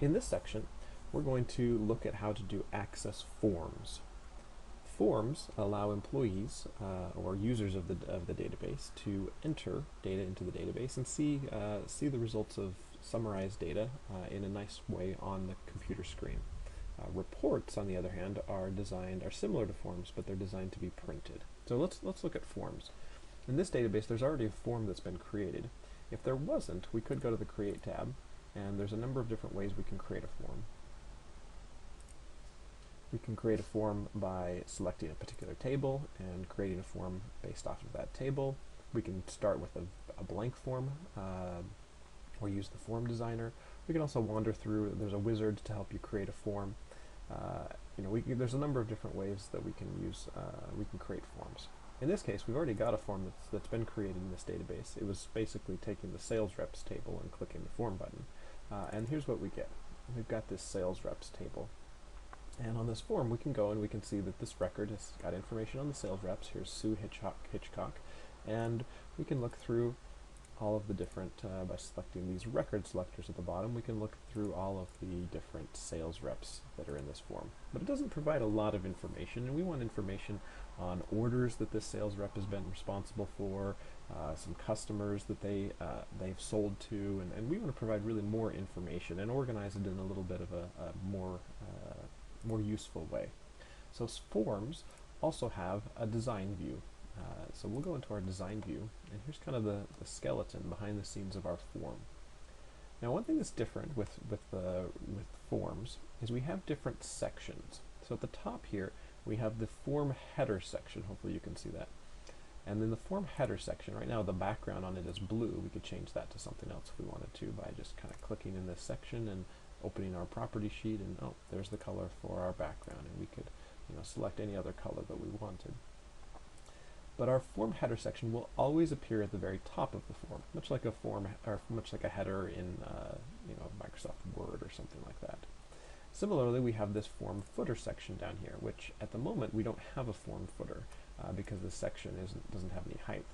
In this section, we're going to look at how to do access forms. Forms allow employees or users of the database to enter data into the database and see the results of summarized data in a nice way on the computer screen. Reports, on the other hand, are similar to forms, but they're designed to be printed. So let's look at forms. In this database, there's already a form that's been created. If there wasn't, we could go to the Create tab, and there's a number of different ways we can create a form. We can create a form by selecting a particular table and creating a form based off of that table. We can start with a blank form or use the form designer. We can also wander through. There's a wizard to help you create a form. There's a number of different ways that we can use. We can create forms. In this case, we've already got a form that's been created in this database. It was basically taking the sales reps table and clicking the form button. And here's what we get. We've got this sales reps table. And on this form, we can go and we can see that this record has got information on the sales reps. Here's Sue Hitchcock. And we can look through all of the different, by selecting these record selectors at the bottom, we can look through all of the different sales reps that are in this form. But it doesn't provide a lot of information, and we want information on orders that this sales rep has been responsible for, some customers that they've sold to, and we want to provide really more information and organize it in a little bit of a more useful way. So forms also have a design view. So we'll go into our design view, and here's kind of the skeleton behind the scenes of our form. Now, one thing that's different with forms is we have different sections. So at the top here, we have the form header section. Hopefully you can see that. And then the form header section, right now the background on it is blue. We could change that to something else if we wanted to by just kind of clicking in this section and opening our property sheet, and oh, there's the color for our background, and we could select any other color that we wanted. But our form header section will always appear at the very top of the form, much like a form or much like a header in Microsoft Word or something like that. Similarly, we have this form footer section down here, which at the moment we don't have a form footer because this section doesn't have any height.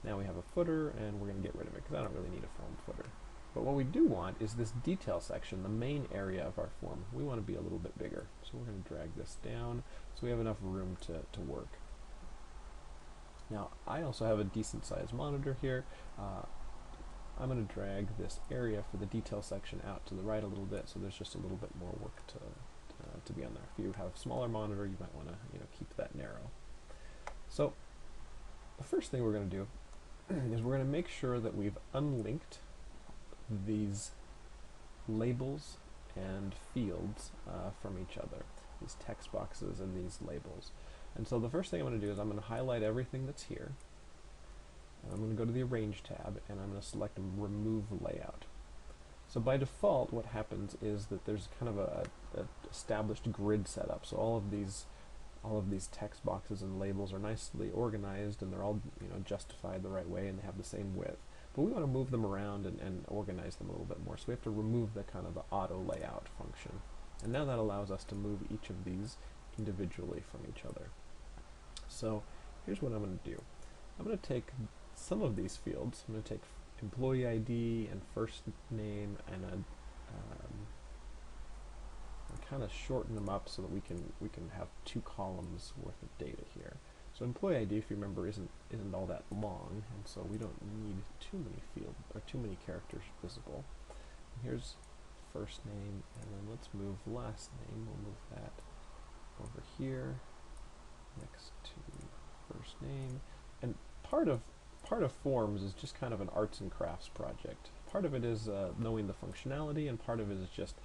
Now we have a footer, and we're going to get rid of it because I don't really need a form footer. But what we do want is this detail section, the main area of our form. We want to be a little bit bigger, so we're going to drag this down so we have enough room to work. Now, I also have a decent sized monitor here. I'm going to drag this area for the detail section out to the right a little bit, so there's just a little bit more work to be on there. If you have a smaller monitor, you might want to keep that narrow. So the first thing we're going to do is we're going to make sure that we've unlinked these labels and fields from each other, these text boxes and these labels. And so the first thing I'm going to do is I'm going to highlight everything that's here. And I'm going to go to the Arrange tab, and I'm going to select Remove Layout. So by default, what happens is that there's kind of a established grid setup. So all of these text boxes and labels are nicely organized, and they're all justified the right way, and they have the same width. But we want to move them around and organize them a little bit more. So we have to remove the kind of the auto layout function. And now that allows us to move each of these individually from each other. So here's what I'm going to do. I'm going to take some of these fields. I'm going to take employee ID and first name and kind of shorten them up so that we can have 2 columns worth of data here. So employee ID, if you remember, isn't all that long, and so we don't need too many fields or too many characters visible. And here's first name, and then let's move last name. We'll move that over here next to first name. And part of forms is just kind of an arts and crafts project. Part of it is knowing the functionality, and part of it is just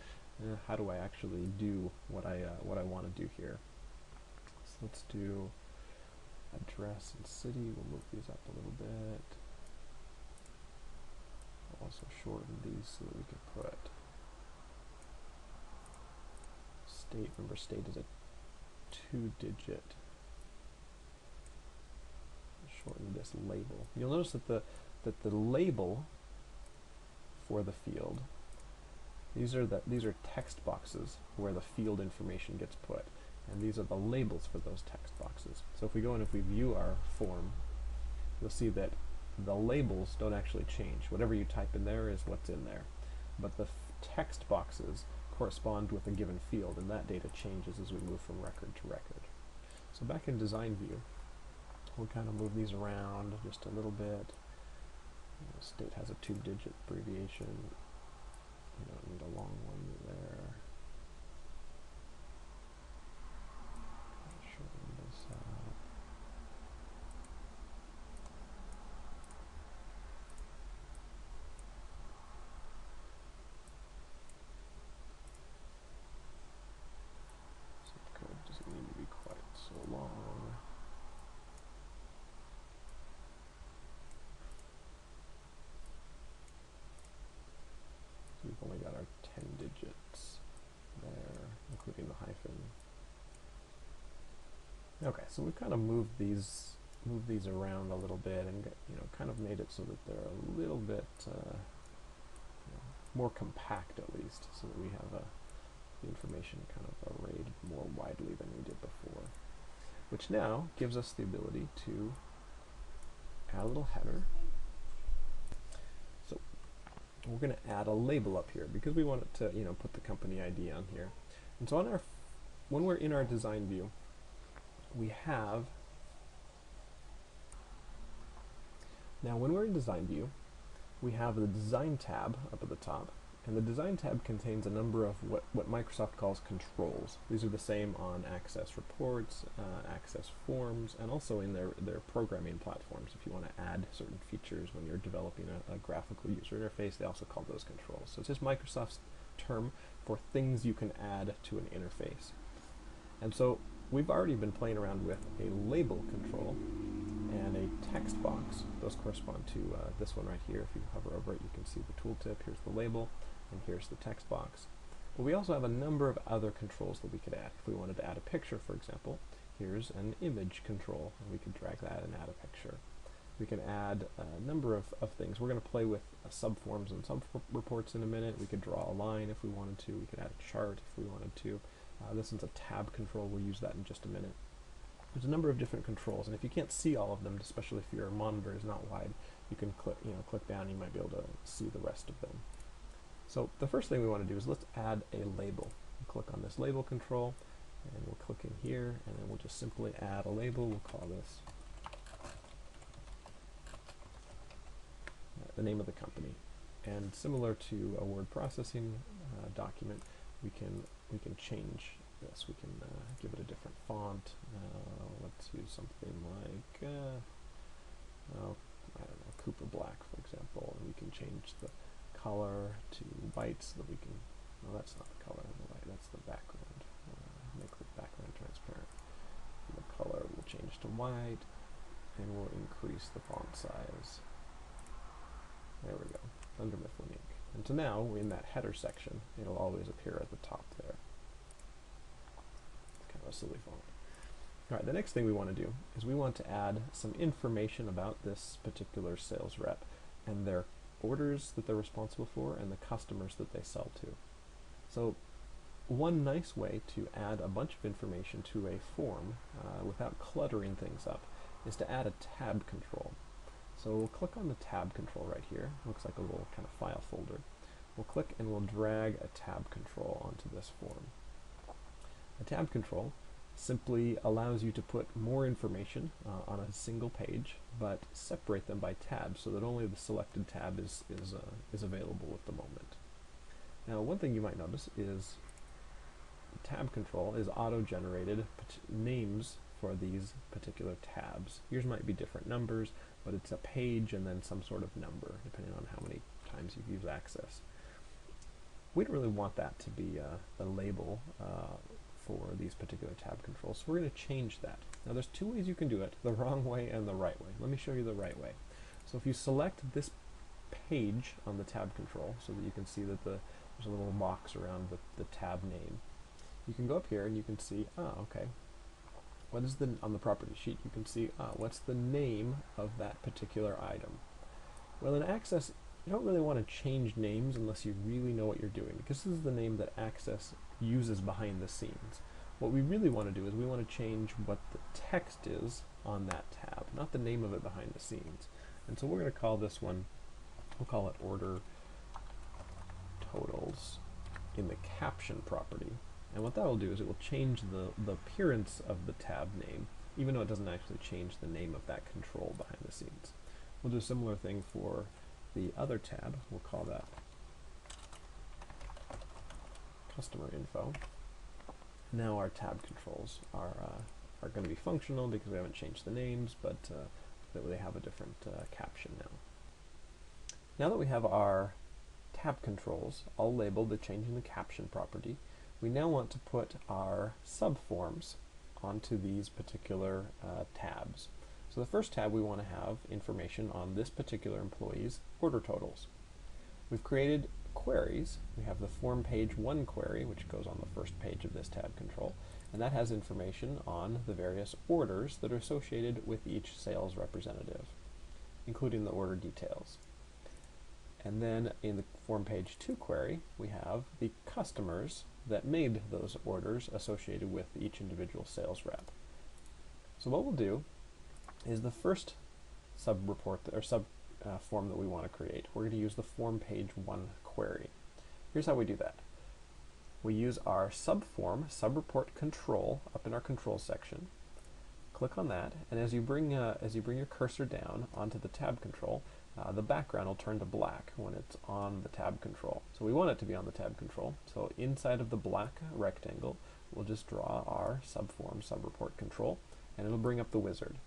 how do I actually do what I want to do here. So let's do address and city. We'll move these up a little bit. I'll also shorten these so that we can put state. Remember, state is a 2-digit. Shorten this label. You'll notice that the label for the field, these are text boxes where the field information gets put, and these are the labels for those text boxes. So if we go and if we view our form, you'll see that the labels don't actually change. Whatever you type in there is what's in there, but the text boxes correspond with a given field, and that data changes as we move from record to record. So back in design view, we'll kind of move these around just a little bit. State has a 2-digit abbreviation. We don't need a long one there. Shorten this out. Zip code doesn't need to be quite so long. We've only got our 10 digits there, including the hyphen. Okay, so we've kind of moved these around a little bit, and kind of made it so that they're a little bit more compact, at least, so that we have the information kind of arrayed more widely than we did before. Which now gives us the ability to add a little header. So we're going to add a label up here because we want it to, put the company ID on here. And so when we're in our design view, we have, now when we're in design view, we have the design tab up at the top, and the design tab contains a number of what Microsoft calls controls. These are the same on Access reports, Access forms, and also in their programming platforms. If you want to add certain features when you're developing a graphical user interface, they also call those controls. So it's just Microsoft's term for things you can add to an interface. And so we've already been playing around with a label control and a text box. Those correspond to this one right here. If you hover over it, you can see the tooltip. Here's the label, and here's the text box. But we also have a number of other controls that we could add. If we wanted to add a picture, for example, here's an image control, and we could drag that and add a picture. We can add a number of things. We're going to play with subforms and subreports in a minute. We could draw a line if we wanted to. We could add a chart if we wanted to. This is a tab control. We'll use that in just a minute. There's a number of different controls, and if you can't see all of them, especially if your monitor is not wide, you can click down. You might be able to see the rest of them. So the first thing we want to do is let's add a label. We'll click on this label control, and we'll click in here, and then we'll just simply add a label. We'll call this the name of the company. And similar to a word processing document, we can change this. We can give it a different font. Let's use something like I don't know, Cooper Black, for example, and we can change the color to white so that we can, no, that's not the color, that's the background. Make the background transparent. And the color will change to white, and we'll increase the font size. There we go, under Mifflin Ink. And so now, in that header section, it'll always appear at the top there. It's kind of a silly font. All right, the next thing we want to do is we want to add some information about this particular sales rep and their orders that they're responsible for and the customers that they sell to. So one nice way to add a bunch of information to a form without cluttering things up is to add a tab control. So we'll click on the tab control right here. Looks like a little kind of file folder. We'll click and we'll drag a tab control onto this form. A tab control simply allows you to put more information on a single page, but separate them by tabs so that only the selected tab is available at the moment. Now, one thing you might notice is the tab control is auto-generated names for these particular tabs. Yours might be different numbers, but it's a page and then some sort of number, depending on how many times you've used Access. We don't really want that to be a label for these particular tab controls, so we're going to change that. Now there's two ways you can do it, the wrong way and the right way. Let me show you the right way. So if you select this page on the tab control so that you can see that there's a little box around the tab name, you can go up here and you can see, okay, what is on the property sheet, you can see, what's the name of that particular item. Well, in Access, you don't really want to change names unless you really know what you're doing, because this is the name that Access uses behind the scenes. What we really want to do is we want to change what the text is on that tab, not the name of it behind the scenes. And so we're going to call this one, we'll call it order totals in the caption property. And what that will do is it will change the appearance of the tab name, even though it doesn't actually change the name of that control behind the scenes. We'll do a similar thing for the other tab. We'll call that customer info. Now our tab controls are going to be functional because we haven't changed the names, but that they have a different caption now. Now that we have our tab controls all labeled to changing the caption property, we now want to put our subforms onto these particular tabs. So the first tab, we want to have information on this particular employee's order totals. We've created queries. We have the form page 1 query, which goes on the first page of this tab control, and that has information on the various orders that are associated with each sales representative, including the order details. And then in the form page 2 query, we have the customers that made those orders associated with each individual sales rep. So what we'll do is the first sub-report or form that we want to create, we're going to use the form page 1 query. Here's how we do that. We use our subform subreport control up in our control section. Click on that, and as you bring your cursor down onto the tab control, the background will turn to black when it's on the tab control. So we want it to be on the tab control. So inside of the black rectangle, we'll just draw our subform subreport control, and it'll bring up the wizard.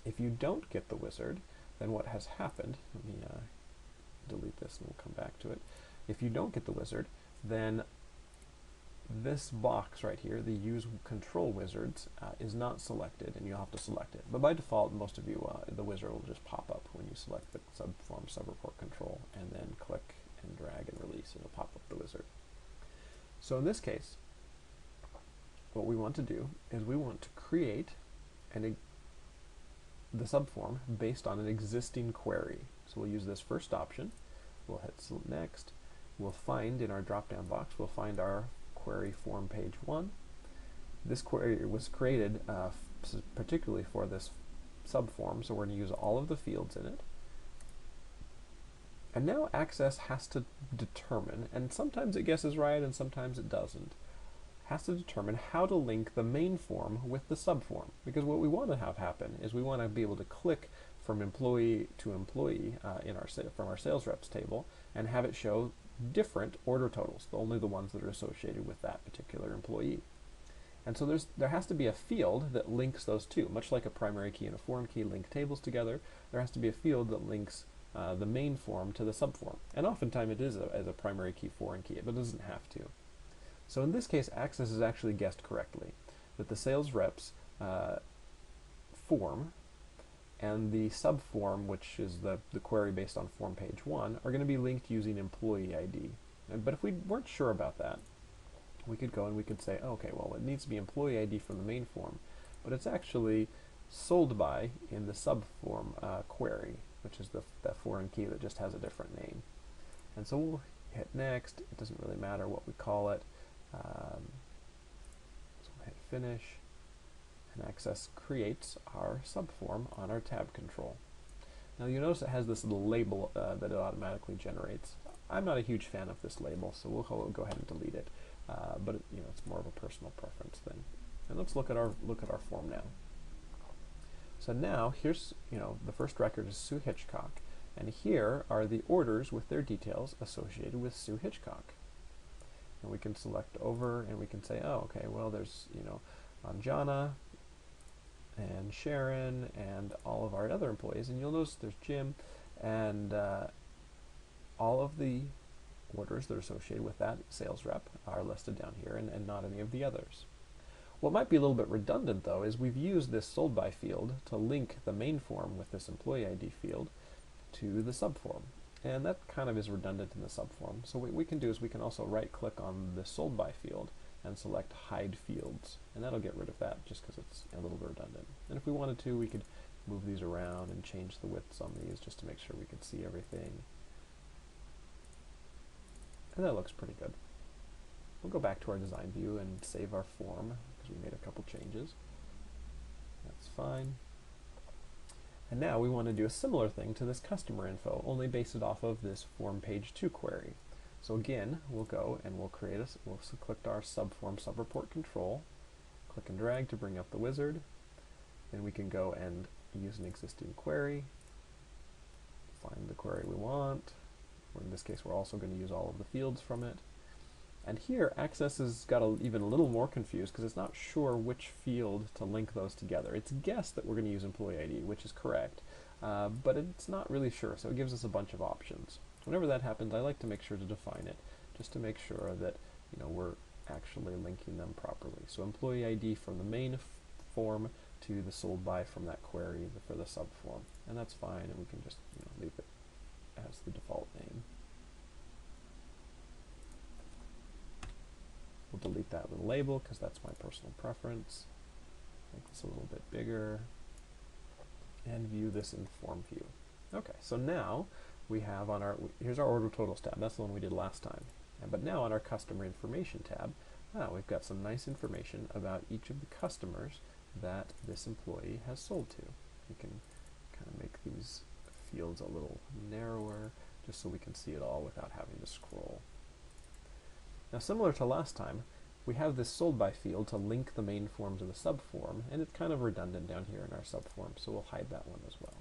If you don't get the wizard, then what has happened, let me delete this and we'll come back to it. If you don't get the wizard, then this box right here, the use control wizards, is not selected, and you'll have to select it. But by default, most of you, the wizard will just pop up when you select the subform subreport control, and then click and drag and release, and it'll pop up the wizard. So in this case, what we want to do is we want to create the subform based on an existing query. So we'll use this first option. We'll hit next. We'll find in our drop-down box, we'll find our query form page 1. This query was created particularly for this subform, so we're going to use all of the fields in it. And now Access has to determine, and sometimes it guesses right and sometimes it doesn't, has to determine how to link the main form with the subform. Because what we want to have happen is we want to be able to click from employee to employee from our sales reps table and have it show different order totals, only the ones that are associated with that particular employee. And so there has to be a field that links those two. Much like a primary key and a foreign key link tables together, there has to be a field that links the main form to the subform. And oftentimes it is as a primary key foreign key, but it doesn't have to. So in this case, Access has actually guessed correctly that the sales reps form and the subform, which is the query based on form page 1, are going to be linked using employee ID. But if we weren't sure about that, we could go and we could say, oh, okay, well, it needs to be employee ID from the main form, but it's actually sold by in the subform query, which is the foreign key that just has a different name. And so we'll hit next. It doesn't really matter what we call it. So we'll hit finish, and Access creates our subform on our tab control. Now you notice it has this little label that it automatically generates. I'm not a huge fan of this label, so we'll go ahead and delete it. But it's more of a personal preference thing. And let's look at our form now. So now here's the first record is Sue Hitchcock, and here are the orders with their details associated with Sue Hitchcock. And we can select over, and we can say, oh, okay, well, there's Anjana and Sharon and all of our other employees, and you'll notice there's Jim, and all of the orders that are associated with that sales rep are listed down here, and not any of the others. What might be a little bit redundant, though, is we've used this sold by field to link the main form with this employee ID field to the subform. And that kind of is redundant in the subform. So what we can do is we can also right-click on the sold by field and select hide fields. And that'll get rid of that just because it's a little bit redundant. And if we wanted to, we could move these around and change the widths on these just to make sure we could see everything. And that looks pretty good. We'll go back to our design view and save our form because we made a couple changes. That's fine. And now we want to do a similar thing to this customer info, only base it off of this form page 2 query. So again, we'll go and we'll we'll select our subform subreport control, click and drag to bring up the wizard. Then we can go and use an existing query, find the query we want. In this case, we're also going to use all of the fields from it. And here, Access has got even a little more confused because it's not sure which field to link those together. It's guessed that we're going to use employee ID, which is correct, but it's not really sure, so it gives us a bunch of options. Whenever that happens, I like to make sure to define it, just to make sure that we're actually linking them properly. So employee ID from the main form to the sold by from that query for the subform, and that's fine, and we can just leave it as the default name. We'll delete that little label because that's my personal preference. Make this a little bit bigger and view this in form view. Okay, so now we have on our, here's our order totals tab. That's the one we did last time. But now on our customer information tab, we've got some nice information about each of the customers that this employee has sold to. We can kind of make these fields a little narrower just so we can see it all without having to scroll. Now, similar to last time, we have this sold by field to link the main form to the subform, and it's kind of redundant down here in our subform, so we'll hide that one as well.